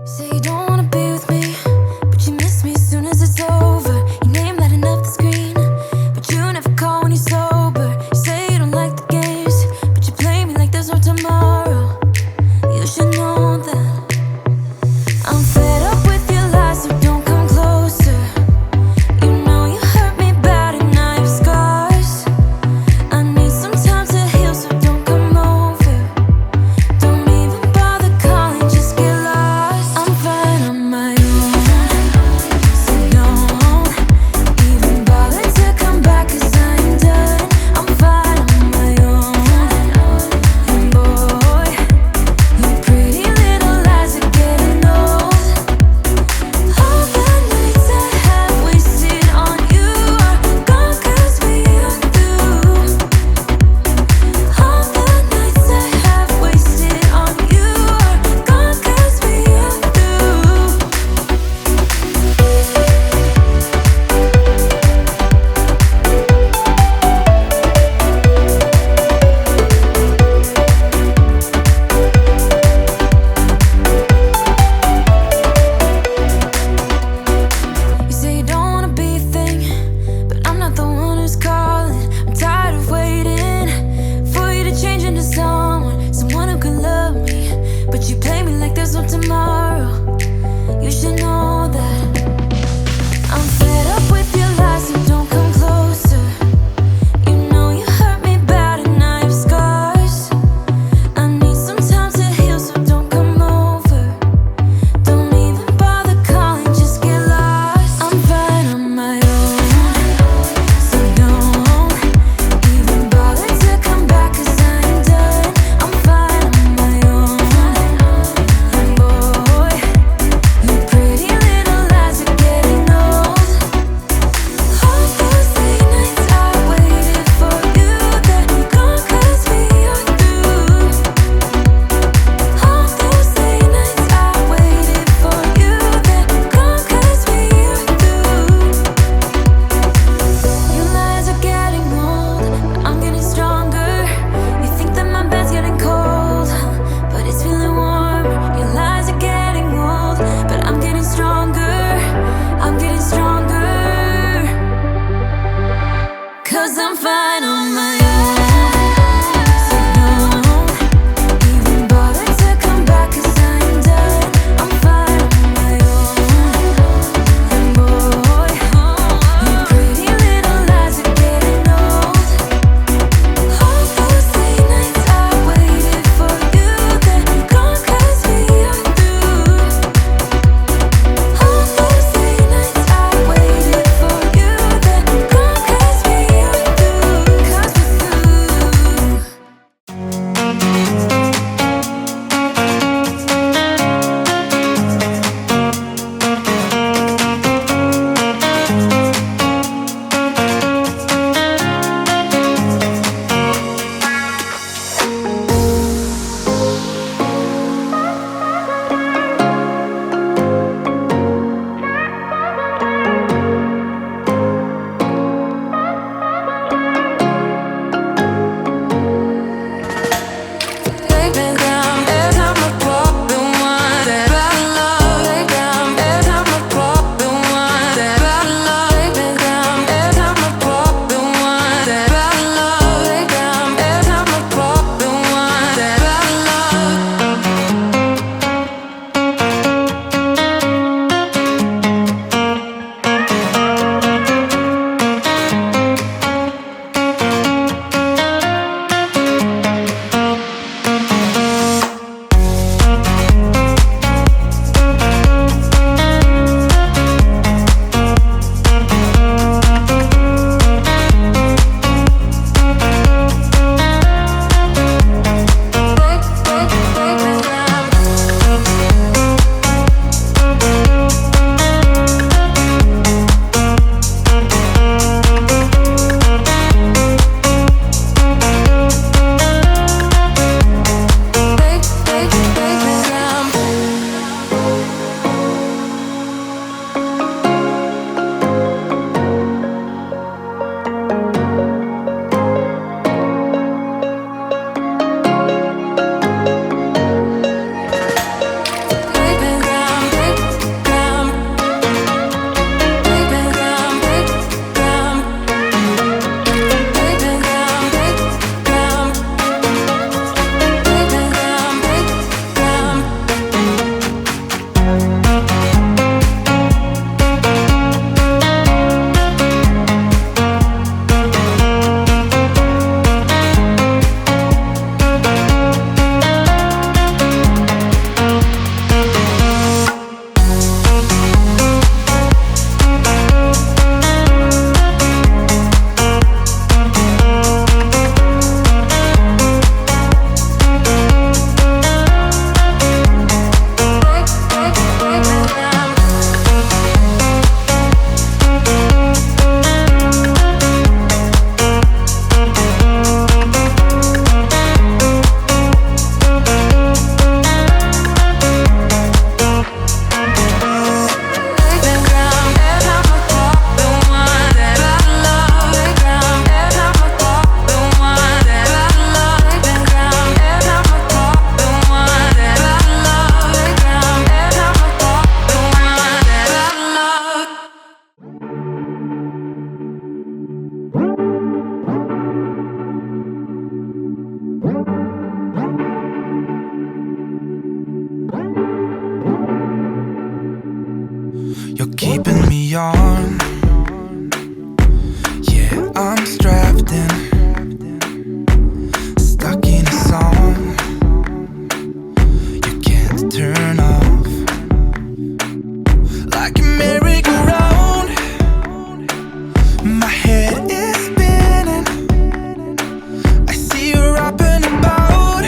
Say you don't wanna be with me, but you miss me as soon as it's over. Your name lighting up the screen, but you never call when you're sober. You say you don't like the games, but you play me like there's no tomorrow. You should know that I'm fed up with your lies, so don't come closer. You know you hurt me bad and now you have scars. I need some time to heal, so don't come over. Don't even bother calling, just get lost. I'm fine, You're keeping me on. Yeah, I'm strapped in, stuck in a song you can't turn off. Like a merry-go-round, my head is spinning. I see you up and about.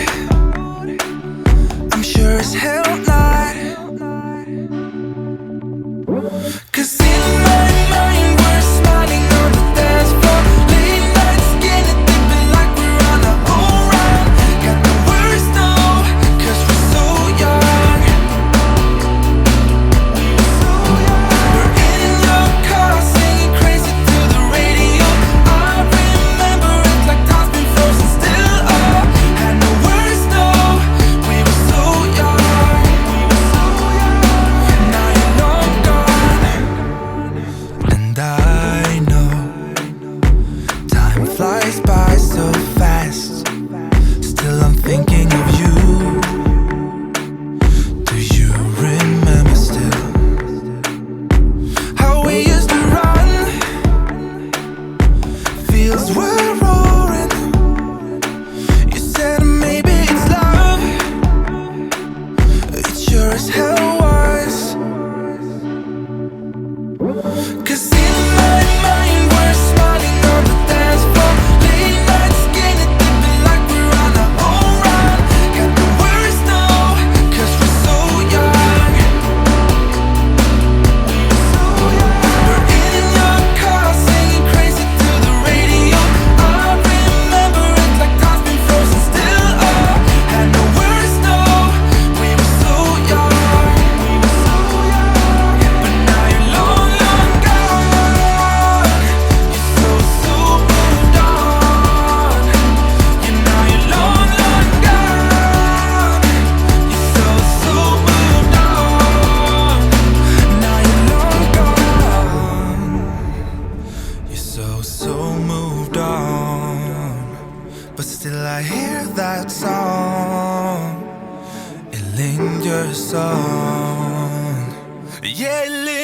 I'm sure as hell not. 'Cause in my mind we're smiling on the dance floor, late nights getting deep like we're on our own run. Got the words though, 'cause we're so young. We're in your car singing crazy to the radio. I remember it like time's been frozen still. Oh, had no words though, we were so young. Now you're long gone, and I know time flies by so fast. Still I'm thinking of you. Do you remember still how we used to run? Fields were roaring. You said maybe it's love. It sure as hell was. 'Cause in my mind we're smiling on the dance floor, late nights getting deep like we're on our own run. Got the words though, 'cause we're so young. We're in your car singing crazy to the radio. I remember it like time's been frozen still. Oh, had no words though, we were so young. But now you're long, long gone. You're so moved on. You know you're long, long gone. You're so moved on. Now you're long gone. You're so moved on. But still I hear that song. It lingers on. Yeah, it lingers.